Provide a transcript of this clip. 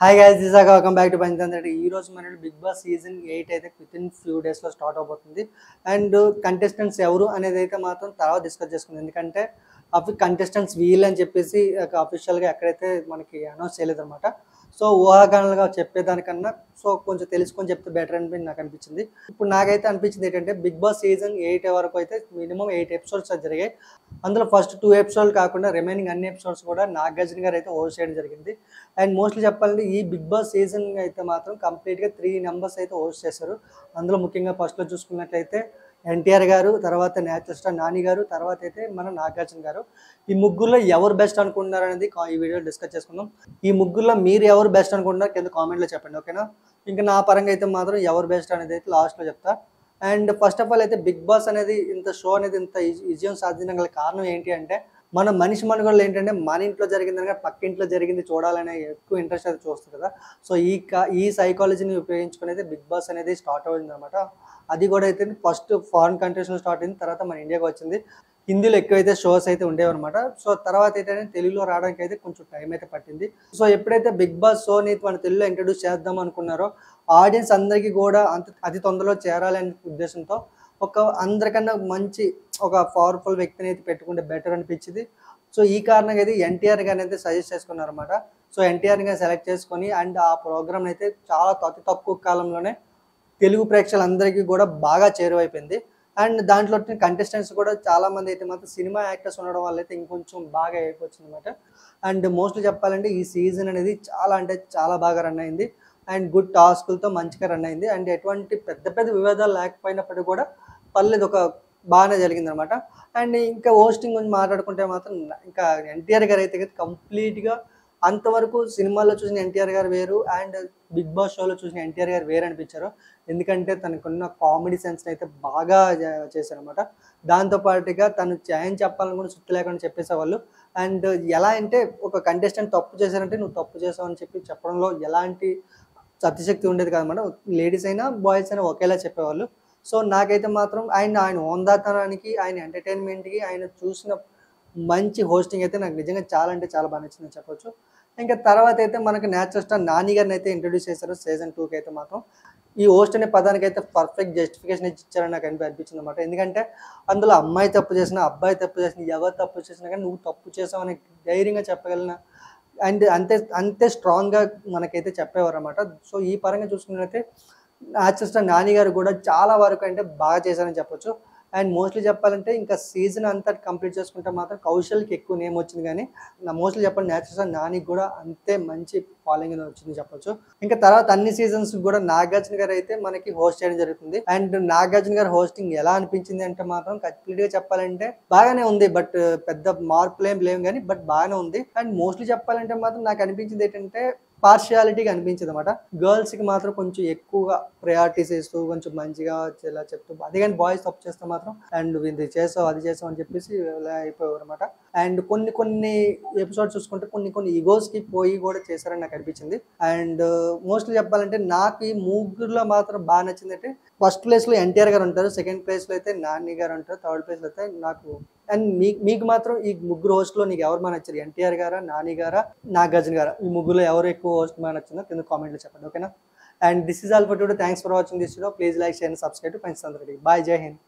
Hi guys, this are welcome back to Panchatantra. ఈ రోజు మన బిగ్ బాస్ సీజన్ 8 అయితే విత్ ఇన్ ఫ్యూ డేస్లో స్టార్ట్ అవబోతుంది. అండ్ కంటెస్టెంట్స్ ఎవరు అనేది అయితే మాత్రం తర్వాత డిస్కస్ చేసుకుంది. ఎందుకంటే అవి కంటెస్టెంట్స్ వీల్ అని చెప్పేసి అఫీషియల్గా ఎక్కడైతే మనకి అనౌన్స్ చేయలేదు అనమాట. సో ఊహాగానాలుగా చెప్పేదానికన్నా కొంచెం తెలుసుకొని చెప్తే బెటర్ అని నాకు అనిపించింది. ఇప్పుడు నాకైతే అనిపించింది ఏంటంటే బిగ్ బాస్ సీజన్ 8 వరకు అయితే మినిమం 8 ఎపిసోడ్స్ జరిగాయి. అందులో ఫస్ట్ 2 ఎపిసోడ్లు కాకుండా రిమైనింగ్ అన్ని ఎపిసోడ్స్ కూడా నాగార్జున గారు అయితే హోస్ట్ చేయడం జరిగింది. అండ్ మోస్ట్లీ చెప్పాలంటే ఈ బిగ్ బాస్ సీజన్ అయితే మాత్రం కంప్లీట్గా 3 మెంబర్స్ అయితే హోస్ట్ చేశారు. అందులో ముఖ్యంగా ఫస్ట్లో చూసుకున్నట్లయితే ఎన్టీఆర్ గారు, తర్వాత నేచురల్ స్టార్ నాని గారు, తర్వాత అయితే మన నాగార్జున గారు. ఈ ముగ్గురులో ఎవరు బెస్ట్ అనుకుంటున్నారు అనేది ఈ వీడియోలో డిస్కస్ చేసుకుందాం. ఈ ముగ్గురులో మీరు ఎవరు బెస్ట్ అనుకుంటున్నారు కింద కామెంట్లో చెప్పండి, ఓకేనా? ఇంకా నా పరంగా అయితే మాత్రం ఎవరు బెస్ట్ అనేది అయితే లాస్ట్లో చెప్తా. అండ్ ఫస్ట్ ఆఫ్ ఆల్ అయితే బిగ్ బాస్ అనేది ఇంత షో అనేది ఇంత విజయం సాధించడం గల కారణం ఏంటి అంటే మన మనిషి మనుగోళ్ళు ఏంటంటే మన ఇంట్లో జరిగిందనగా పక్కింట్లో జరిగింది చూడాలనే ఎక్కువ ఇంట్రెస్ట్ అయితే చూస్తుంది కదా. సో ఈ సైకాలజీని ఉపయోగించుకుని అయితే బిగ్ బాస్ అనేది స్టార్ట్ అయింది అనమాట. అది కూడా అయితే ఫస్ట్ ఫారిన్ కంట్రీస్లో స్టార్ట్ అయింది, తర్వాత మన ఇండియాకి వచ్చింది. హిందీలో ఎక్కువైతే షోస్ అయితే ఉండేవన్నమాట. సో తర్వాత అయితే తెలుగులో రావడానికి అయితే కొంచెం టైం అయితే పట్టింది. సో ఎప్పుడైతే బిగ్ బాస్ షోని మన తెలుగులో ఇంట్రడ్యూస్ చేద్దాం అనుకున్నారో ఆడియన్స్ అందరికీ కూడా అతి తొందరలో చేరాలనే ఉద్దేశంతో అందరికన్నా మంచి ఒక పవర్ఫుల్ వ్యక్తిని అయితే పెట్టుకుంటే బెటర్ అనిపించింది. సో ఈ కారణంగా అయితే ఎన్టీఆర్ గారిని అయితే సజెస్ట్ చేసుకున్నారన్నమాట. సో ఎన్టీఆర్ గారిని సెలెక్ట్ చేసుకొని అండ్ ఆ ప్రోగ్రామ్ అయితే చాలా అతి తక్కువ కాలంలోనే తెలుగు ప్రేక్షకులందరికీ కూడా బాగా చేరువైపోయింది. అండ్ దాంట్లో కంటెస్టెంట్స్ కూడా చాలామంది అయితే మాత్రం సినిమా యాక్టర్స్ ఉండడం వల్ల అయితే ఇంకొంచెం బాగా అయిపోతుంది అనమాట. అండ్ మోస్ట్లీ చెప్పాలంటే ఈ సీజన్ అనేది చాలా అంటే చాలా బాగా రన్ అయింది. అండ్ గుడ్ టాస్కులతో మంచిగా రన్ అయింది. అండ్ ఎటువంటి పెద్ద పెద్ద వివాదాలు లేకపోయినప్పటికీ కూడా పర్లేదు, ఒక బాగానే జరిగింది అనమాట. అండ్ ఇంకా హోస్టింగ్ గురించి మాట్లాడుకుంటే మాత్రం ఇంకా ఎన్టీఆర్ గారు అయితే కంప్లీట్గా అంతవరకు సినిమాల్లో చూసిన ఎన్టీఆర్ గారు వేరు అండ్ బిగ్ బాస్ షోలో చూసిన ఎన్టీఆర్ గారు వేరు అనిపించారు. ఎందుకంటే తనకున్న కామెడీ సెన్స్ని అయితే బాగా చేశారనమాట. దాంతోపాటుగా తను ఏం చెప్పాలని కూడా సుత్తి లేకుండా చెప్పేసేవాళ్ళు. అండ్ ఎలా అంటే ఒక కంటెస్టెంట్ తప్పు చేశారంటే నువ్వు తప్పు చేసావు అని చెప్పడంలో ఎలాంటి అతిశక్తి ఉండేది కాదన్నమాట. లేడీస్ అయినా బాయ్స్ అయినా ఒకేలా చెప్పేవాళ్ళు. సో నాకైతే మాత్రం ఆయన హోందాతనానికి, ఆయన ఎంటర్టైన్మెంట్కి, ఆయన చూసిన మంచి హోస్టింగ్ అయితే నాకు నిజంగా చాలా అంటే చాలా బాగా నచ్చిందని చెప్పొచ్చు. ఇంకా తర్వాత అయితే మనకు నేచురల్ స్టార్ నాని గారిని అయితే ఇంట్రడ్యూస్ చేశారు సీజన్ 2కి అయితే మాత్రం. ఈ హోస్ట్ అనే పదానికి అయితే పర్ఫెక్ట్ జస్టిఫికేషన్ ఇచ్చారని నాకు అనిపించింది అనమాట. ఎందుకంటే అందులో అమ్మాయి తప్పు చేసినా, అబ్బాయి తప్పు చేసినా, ఎవరు తప్పు చేసినా కానీ నువ్వు తప్పు చేసావు అని ధైర్యంగా చెప్పగలిగిన అండ్ అంతే స్ట్రాంగ్గా మనకైతే చెప్పేవారు అనమాట. సో ఈ పరంగా చూసుకున్నట్లయితే నేచురల్ స్టార్ నాని గారు కూడా చాలా వరకు అంటే బాగా చేశారని చెప్పొచ్చు. అండ్ మోస్ట్లీ చెప్పాలంటే ఇంకా సీజన్ అంతా కంప్లీట్ చేసుకుంటే మాత్రం కౌశల్కి ఎక్కువ నేమ్ వచ్చింది, కానీ మోస్ట్లీ చెప్పాలి నేచురల్ స్టార్ నానికి కూడా అంతే మంచి ఫాలోయింగ్ వచ్చింది చెప్పొచ్చు. ఇంకా తర్వాత అన్ని సీజన్స్ కూడా నాగార్జున గారు అయితే మనకి హోస్ట్ చేయడం జరుగుతుంది. అండ్ నాగార్జున గారు హోస్టింగ్ ఎలా అనిపించింది అంటే మాత్రం కంప్లీట్గా చెప్పాలంటే బాగానే ఉంది. బట్ పెద్ద మార్పులు ఏం లేవు కానీ బట్ బాగానే ఉంది. అండ్ మోస్ట్లీ చెప్పాలంటే మాత్రం నాకు అనిపించింది ఏంటంటే పార్షియాలిటీగా అనిపించింది అనమాట. గర్ల్స్కి మాత్రం కొంచెం ఎక్కువగా ప్రయారిటీస్ ఇస్తూ కొంచెం మంచిగా ఇలా చెప్తూ, అదే కానీ బాయ్స్ తప్పు చేస్తే మాత్రం అండ్ ఇది చేసావు అది చేసావు అని చెప్పేసి ఇలా అయిపోయారు అనమాట. అండ్ కొన్ని ఎపిసోడ్స్ చూసుకుంటే కొన్ని ఈగోస్కి పోయి కూడా చేశారని నాకు అనిపించింది. అండ్ మోస్ట్లీ చెప్పాలంటే నాకు ఈ ముగ్గురులో మాత్రం బాగా నచ్చింది అంటే ఫస్ట్ ప్లేస్లో ఎన్టీఆర్ గారు ఉంటారు, సెకండ్ ప్లేస్లో అయితే నాని గారు ఉంటారు, థర్డ్ ప్లేస్లో అయితే నాకు. అండ్ మీకు మాత్రం ఈ ముగ్గురు హోస్ట్లో నీకు ఎవరు బాగా నచ్చారు? ఎన్టీఆర్ గారా, నాని గారా, నాగార్జున గారా? ఈ ముగ్గురులో ఎవరు ఎక్కువ హోస్ట్ బాగా నచ్చిందో కింద కామెంట్లో చెప్పండి, ఓకేనా? And this is all for today. Thanks for watching this video. Please like, share and subscribe to Panchatantra. Bye, Jai Hind.